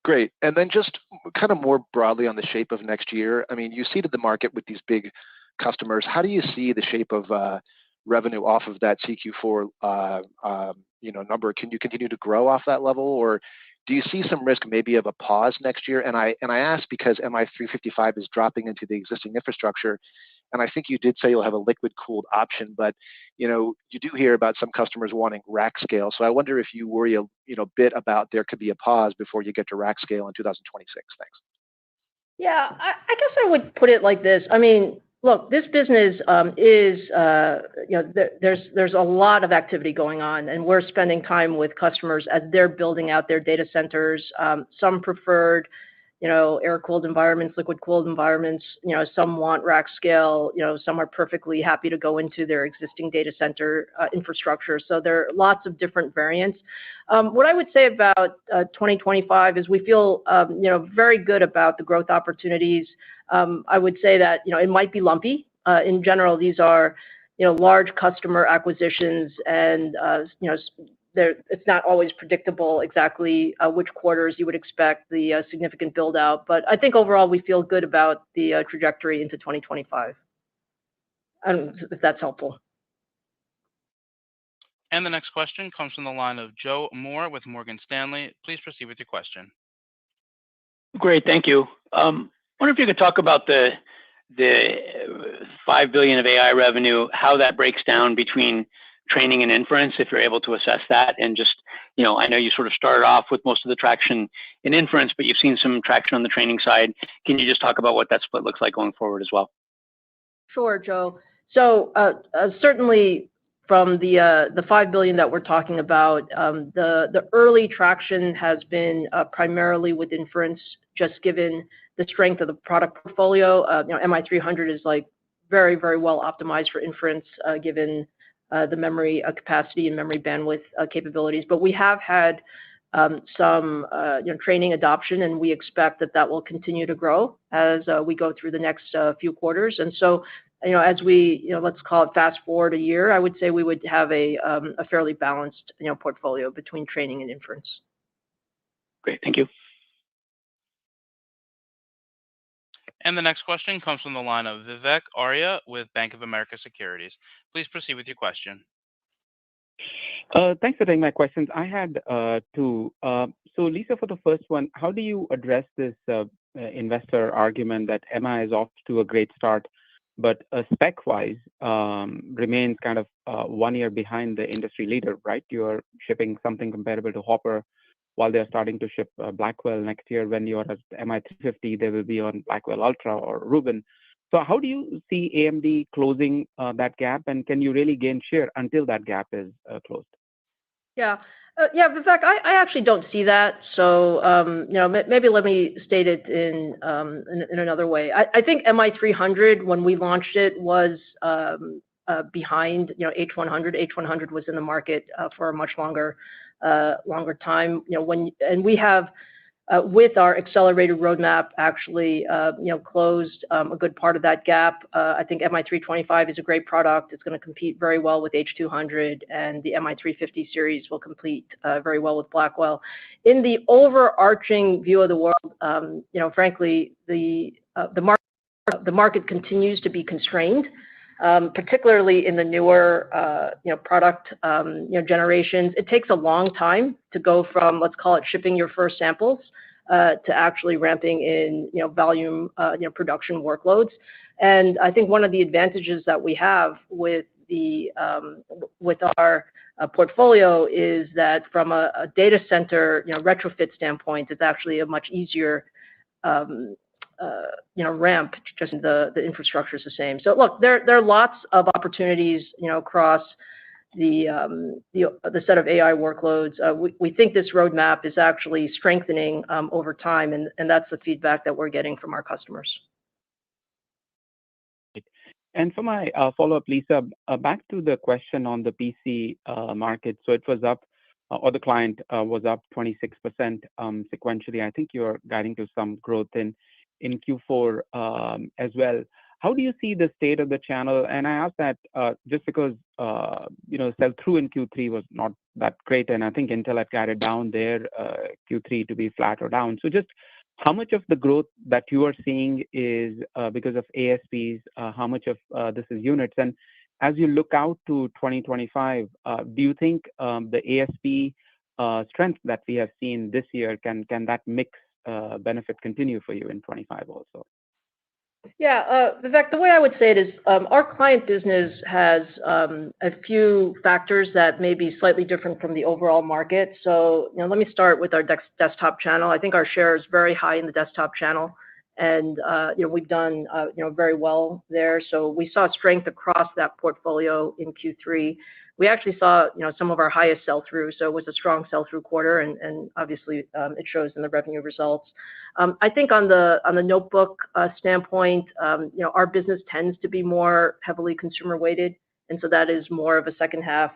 Great. And then just kind of more broadly on the shape of next year, I mean, you seeded the market with these big customers. How do you see the shape of revenue off of that CQ4 number? Can you continue to grow off that level, or do you see some risk maybe of a pause next year? And I ask because MI355 is dropping into the existing infrastructure, and I think you did say you'll have a liquid cooled option, but you do hear about some customers wanting rack scale. So I wonder if you worry a bit about there could be a pause before you get to rack scale in 2026. Thanks. Yeah, I guess I would put it like this. I mean, look, this business is there's a lot of activity going on, and we're spending time with customers as they're building out their data centers. Some preferred air-cooled environments, liquid-cooled environments. Some want rack scale. Some are perfectly happy to go into their existing data center infrastructure. So there are lots of different variants. What I would say about 2025 is we feel very good about the growth opportunities. I would say that it might be lumpy. In general, these are large customer acquisitions, and it's not always predictable exactly which quarters you would expect the significant build out. But I think overall we feel good about the trajectory into 2025. I don't know if that's helpful. And the next question comes from the line of Joe Moore with Morgan Stanley. Please proceed with your question. Great, thank you. I wonder if you could talk about the $5 billion of AI revenue, how that breaks down between training and inference, if you're able to assess that. And just, I know you sort of started off with most of the traction in inference, but you've seen some traction on the training side. Can you just talk about what that split looks like going forward as well? Sure, Joe. So certainly from the $5 billion that we're talking about, the early traction has been primarily with inference, just given the strength of the product portfolio. MI300 is very, very well optimized for inference, given the memory capacity and memory bandwidth capabilities. But we have had some training adoption, and we expect that will continue to grow as we go through the next few quarters. And so, as we let's call it fast forward a year, I would say we would have a fairly balanced portfolio between training and inference. Great, thank you. And the next question comes from the line of Vivek Arya with Bank of America Securities. Please proceed with your question. Thanks for taking my questions. I had two. So Lisa, for the first one, how do you address this investor argument that MI is off to a great start, but spec-wise remains kind of 1 year behind the industry leader, right? You are shipping something comparable to Hopper, while they're starting to ship Blackwell next year. When you're at MI350, they will be on Blackwell Ultra or Rubin. So how do you see AMD closing that gap, and can you really gain share until that gap is closed? Yeah, Vivek, I actually don't see that. So maybe let me state it in another way. I think MI300, when we launched it, was behind H100. H100 was in the market for a much longer time. And we have with our accelerated roadmap actually closed a good part of that gap. I think MI325 is a great product. It's going to compete very well with H200, and the MI350 series will compete very well with Blackwell. In the overarching view of the world, frankly, the market continues to be constrained, particularly in the newer product generations. It takes a long time to go from, let's call it, shipping your first samples to actually ramping in volume production workloads. And I think one of the advantages that we have with our portfolio is that from a data center retrofit standpoint, it's actually a much easier ramp, just the infrastructure is the same. So look, there are lots of opportunities, across the set of AI workloads. We think this roadmap is actually strengthening over time, and that's the feedback that we're getting from our customers. And for my follow-up, Lisa, back to the question on the PC market. So it was up, or the client was up 26% sequentially. I think you're guiding to some growth in Q4 as well. How do you see the state of the channel? And I ask that just because sell-through in Q3 was not that great, and I think Intel had guided down their Q3 to be flat or down. So just how much of the growth that you are seeing is because of ASPs? How much of this is units? And as you look out to 2025, do you think the ASP strength that we have seen this year, can that mix benefit continue for you in 25 also? Yeah, Vivek, the way I would say it is our client business has a few factors that may be slightly different from the overall market. So let me start with our desktop channel. I think our share is very high in the desktop channel, and we've done very well there. So we saw strength across that portfolio in Q3. We actually saw some of our highest sell-through, so it was a strong sell-through quarter, and obviously it shows in the revenue results. I think on the notebook standpoint, our business tends to be more heavily consumer weighted, and so that is more of a second half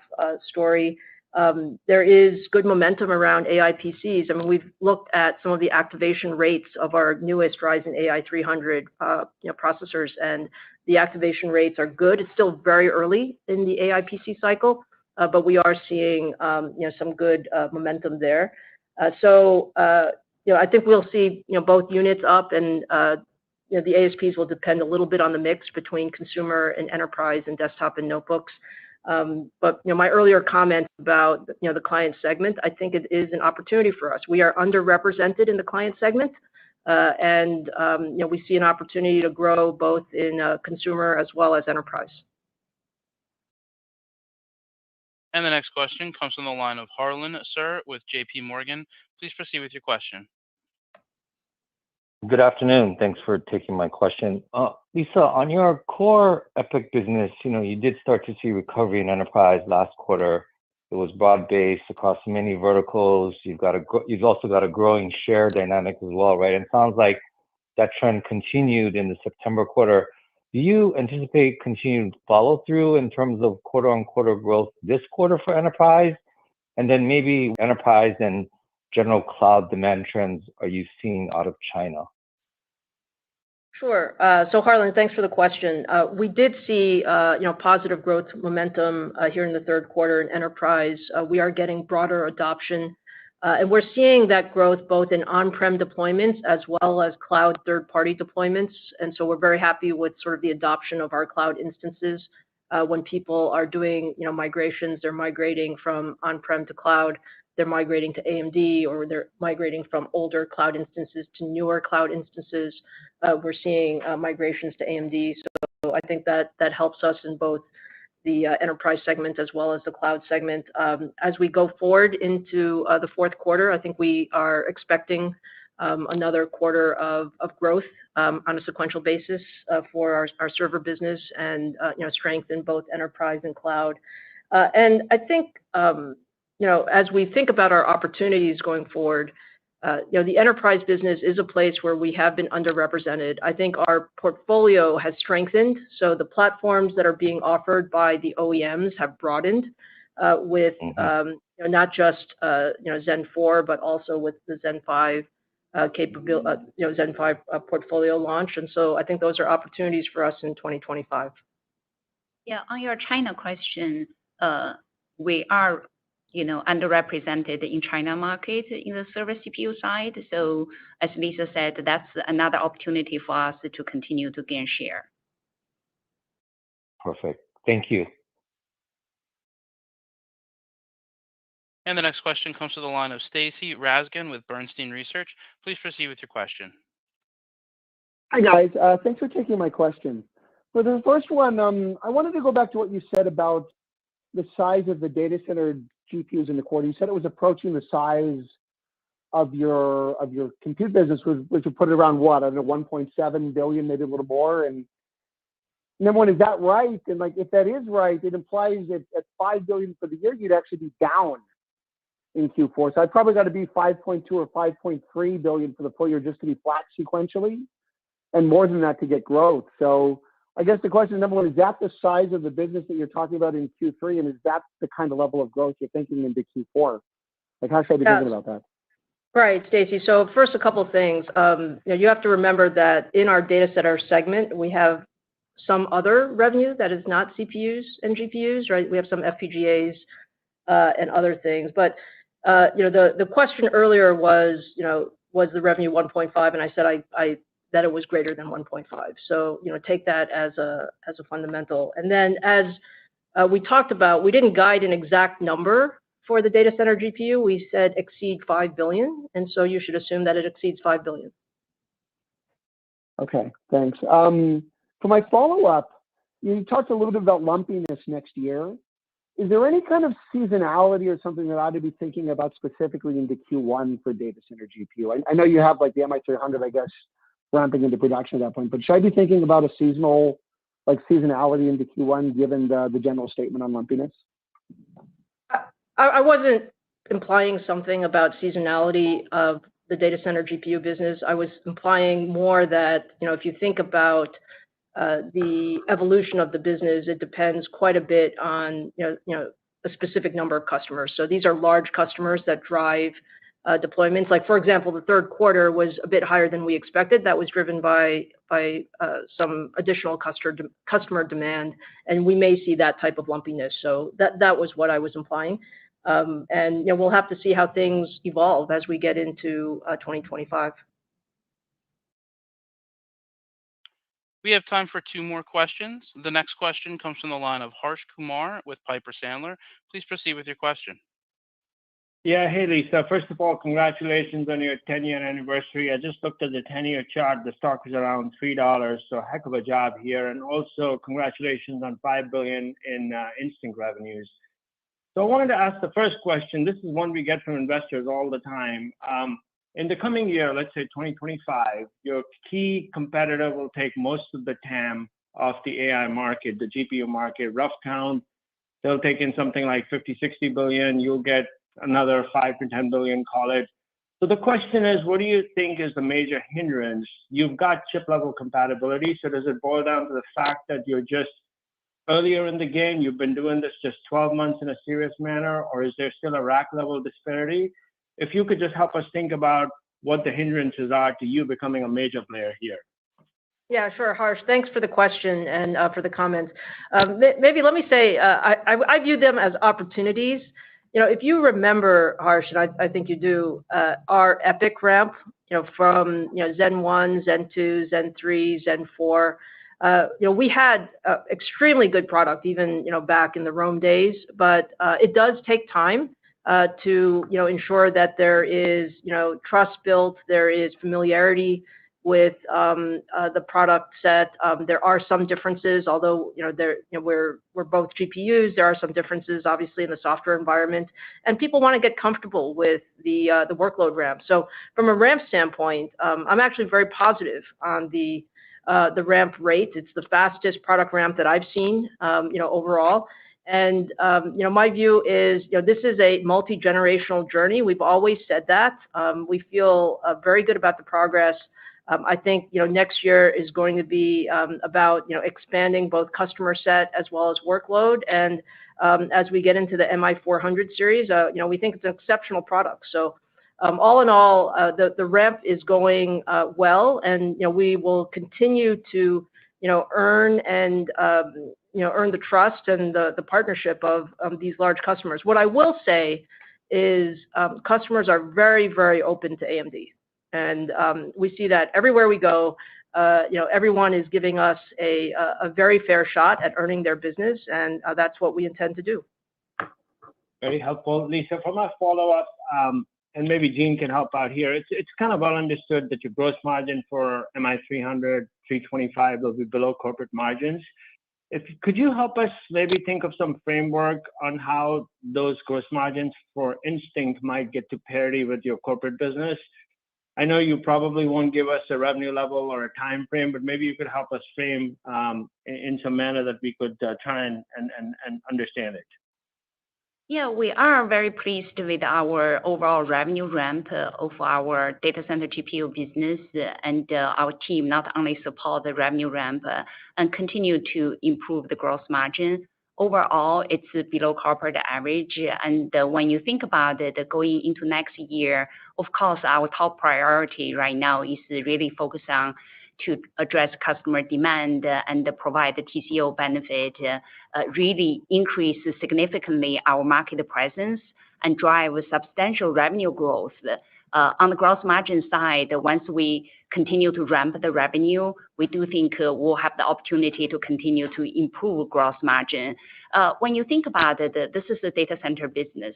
story. There is good momentum around AI PCs. I mean, we've looked at some of the activation rates of our newest Ryzen AI 300 processors, and the activation rates are good. It's still very early in the AI PC cycle, but we are seeing some good momentum there. So I think we'll see both units up, and the ASPs will depend a little bit on the mix between consumer and enterprise and desktop and notebooks. But my earlier comment about the client segment, I think it is an opportunity for us. We are underrepresented in the client segment, and we see an opportunity to grow both in consumer as well as enterprise. And the next question comes from the line of Harlan Sur with JP Morgan. Please proceed with your question. Good afternoon. Thanks for taking my question. Lisa, on your core EPYC business, you did start to see recovery in enterprise last quarter. It was broad-based across many verticals. You've also got a growing share dynamic as well, right? And it sounds like that trend continued in the September quarter. Do you anticipate continued follow-through in terms of quarter-on-quarter growth this quarter for enterprise? And then maybe enterprise and general cloud demand trends are you seeing out of China? Sure. So Harlan, thanks for the question. We did see positive growth momentum here in the third quarter in enterprise. We are getting broader adoption, and we're seeing that growth both in on-prem deployments as well as cloud third-party deployments. And so we're very happy with sort of the adoption of our cloud instances. When people are doing migrations, they're migrating from on-prem to cloud. They're migrating to AMD, or they're migrating from older cloud instances to newer cloud instances. We're seeing migrations to AMD. So I think that helps us in both the enterprise segment as well as the cloud segment. As we go forward into the fourth quarter, I think we are expecting another quarter of growth on a sequential basis for our server business, and strength in both enterprise and cloud. And I think as we think about our opportunities going forward, the enterprise business is a place where we have been underrepresented. I think our portfolio has strengthened, so the platforms that are being offered by the OEMs have broadened with not just Zen 4, but also with the Zen 5 Zen 5 portfolio launch. And so I think those are opportunities for us in 2025. Yeah, on your China question, we are underrepresented in China market in the server CPU side. So as Lisa said, that's another opportunity for us to continue to gain share. Perfect. Thank you. And the next question comes to the line of Stacy Rasgon with Bernstein Research. Please proceed with your question. Hi, guys. Thanks for taking my question. For the first one, I wanted to go back to what you said about the size of the data center GPUs in the quarter. You said it was approaching the size of your compute business, which would put it around what? I don't know, 1.7 billion, maybe a little more. And number one, is that right? And like, if that is right, it implies that at 5 billion for the year, you'd actually be down in Q4. So I'd probably got to be 5.2 or 5.3 billion for the full year just to be flat sequentially, and more than that to get growth. So I guess the question, number one, is that the size of the business that you're talking about in Q3, and is that the kind of level of growth you're thinking into Q4? Like, how should I be thinking about that? Right, Stacy. So first, a couple of things. You have to remember that in our data center segment, we have some other revenue that is not CPUs and GPUs, right? We have some FPGAs and other things. But the question earlier was, was the revenue 1.5? And I said that it was greater than 1.5. So take that as a fundamental. And then as we talked about, we didn't guide an exact number for the data center GPU. We said exceed 5 billion, and so you should assume that it exceeds 5 billion. Okay, thanks. For my follow-up, you talked a little bit about lumpiness next year. Is there any kind of seasonality or something that I ought to be thinking about specifically into Q1 for data center GPU? I know you have like the MI300, I guess, ramping into production at that point, but should I be thinking about a seasonality into Q1 given the general statement on lumpiness? I wasn't implying something about seasonality of the data center GPU business. I was implying more that, if you think about the evolution of the business, it depends quite a bit on, a specific number of customers. So these are large customers that drive deployments. Like, for example, the third quarter was a bit higher than we expected. That was driven by some additional customer demand, and we may see that type of lumpiness. So that was what I was implying. And we'll have to see how things evolve as we get into 2025. We have time for two more questions. The next question comes from the line of Harsh Kumar with Piper Sandler. Please proceed with your question. Yeah, hey Lisa. First of all, congratulations on your 10-year anniversary. I just looked at the 10-year chart. The stock is around $3, so heck of a job here. And also, congratulations on $5 billion in instant revenues. So I wanted to ask the first question. This is one we get from investors all the time. In the coming year, let's say 2025, your key competitor will take most of the TAM of the AI market, the GPU market. Rough count, they'll take in something like 50-60 billion. You'll get another 5 to 10 billion, call it. So the question is, what do you think is the major hindrance? You've got chip level compatibility. So does it boil down to the fact that you're just earlier in the game? You've been doing this just 12 months in a serious manner, or is there still a rack level disparity? If you could just help us think about what the hindrances are to you becoming a major player here. Yeah, sure, Harsh. Thanks for the question and for the comments. Maybe let me say, I view them as opportunities. If you remember, Harsh, and I think you do, our EPYC ramp, from Zen 1, Zen 2, Zen 3, Zen 4, we had extremely good product even back in the Rome days, but it does take time to ensure that there is trust built, there is familiarity with the product set. There are some differences, although we're both GPUs. There are some differences, obviously, in the software environment, and people want to get comfortable with the workload ramp. So from a ramp standpoint, I'm actually very positive on the ramp rate. It's the fastest product ramp that I've seen, overall. And my view is, this is a multi-generational journey. We've always said that. We feel very good about the progress. I think next year is going to be about expanding both customer set as well as workload. And as we get into the MI400 series, we think it's an exceptional product. So all in all, the ramp is going well, and we will continue to earn the trust and the partnership of these large customers. What I will say is customers are very, very open to AMD. And we see that everywhere we go. Everyone is giving us a very fair shot at earning their business, and that's what we intend to do. Very helpful. Lisa, for my follow-up, and maybe Jean can help out here, it's kind of well understood that your gross margin for MI300, 325 will be below corporate margins. Could you help us maybe think of some framework on how those gross margins for Instinct might get to parity with your corporate business? I know you probably won't give us a revenue level or a time frame, but maybe you could help us frame in some manner that we could try and understand it. Yeah, we are very pleased with our overall revenue ramp of our data center GPU business, and our team not only support the revenue ramp and continue to improve the gross margin. Overall, it's below corporate average. And when you think about it, going into next year, of course, our top priority right now is really focus on to address customer demand and provide the TCO benefit, really increase significantly our market presence and drive substantial revenue growth. On the gross margin side, once we continue to ramp the revenue, we do think we'll have the opportunity to continue to improve gross margin. When you think about it, this is a data center business.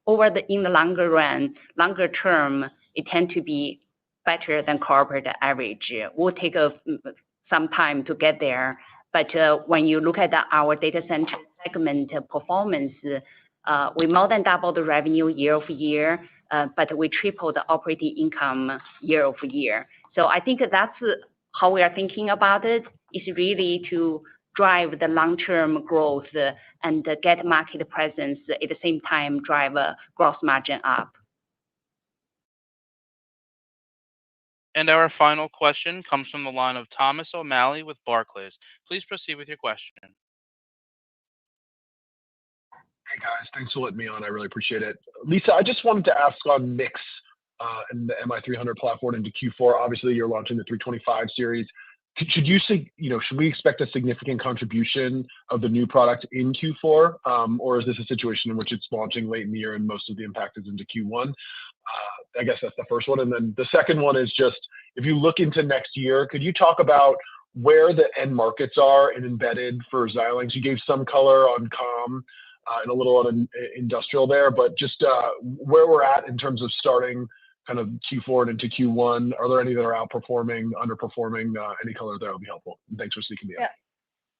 In the longer run, longer term, it tend to be better than corporate average. We'll take some time to get there. But when you look at our data center segment performance, we more than doubled the revenue year over year, but we tripled the operating income year over year. So I think that's how we are thinking about it, is really to drive the long-term growth and get market presence at the same time drive a gross margin up. And our final question comes from the line of Thomas O'Malley with Barclays. Please proceed with your question. Hey guys, thanks for letting me on. I really appreciate it. Lisa, I just wanted to ask on mix and the MI300 platform into Q4. Obviously, you're launching the 325 series. Should we expect a significant contribution of the new product in Q4, or is this a situation in which it's launching late in the year and most of the impact is into Q1? I guess that's the first one. And then the second one is just, if you look into next year, could you talk about where the end markets are and embedded for Xilinx? You gave some color on comm and a little on industrial there, but just where we're at in terms of starting kind of Q4 and into Q1. Are there any that are outperforming, underperforming? Any color there would be helpful. Thanks for speaking to me. Yeah,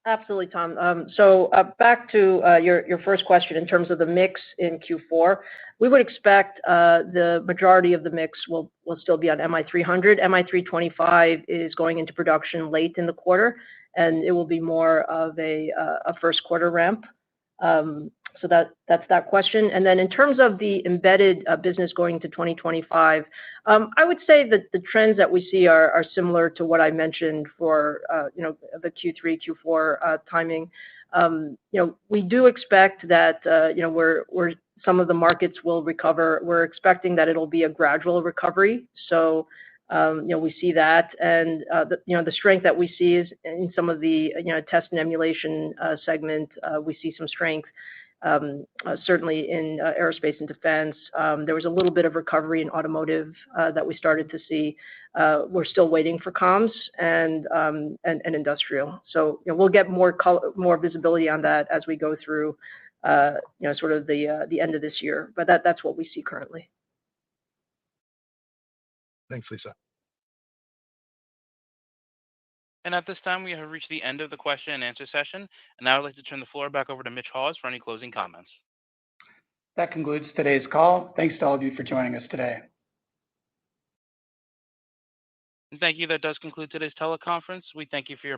absolutely, Tom. So back to your first question in terms of the mix in Q4, we would expect the majority of the mix will still be on MI300. MI325 is going into production late in the quarter, and it will be more of a first quarter ramp. So that's that question. And then in terms of the embedded business going into 2025, I would say that the trends that we see are similar to what I mentioned for the Q3, Q4 timing. We do expect that where some of the markets will recover. We're expecting that it'll be a gradual recovery. So we see that, and the strength that we see is in some of the test and emulation segment. We see some strength. Certainly in aerospace and defense. There was a little bit of recovery in automotive that we started to see. We're still waiting for comms and industrial. So we'll get more visibility on that as we go through sort of the end of this year. But that's what we see currently. Thanks, Lisa. And at this time, we have reached the end of the question and answer session. And now I'd like to turn the floor back over to Mitch Haws for any closing comments. That concludes today's call. Thanks to all of you for joining us today. And thank you. That does conclude today's teleconference. We thank you for your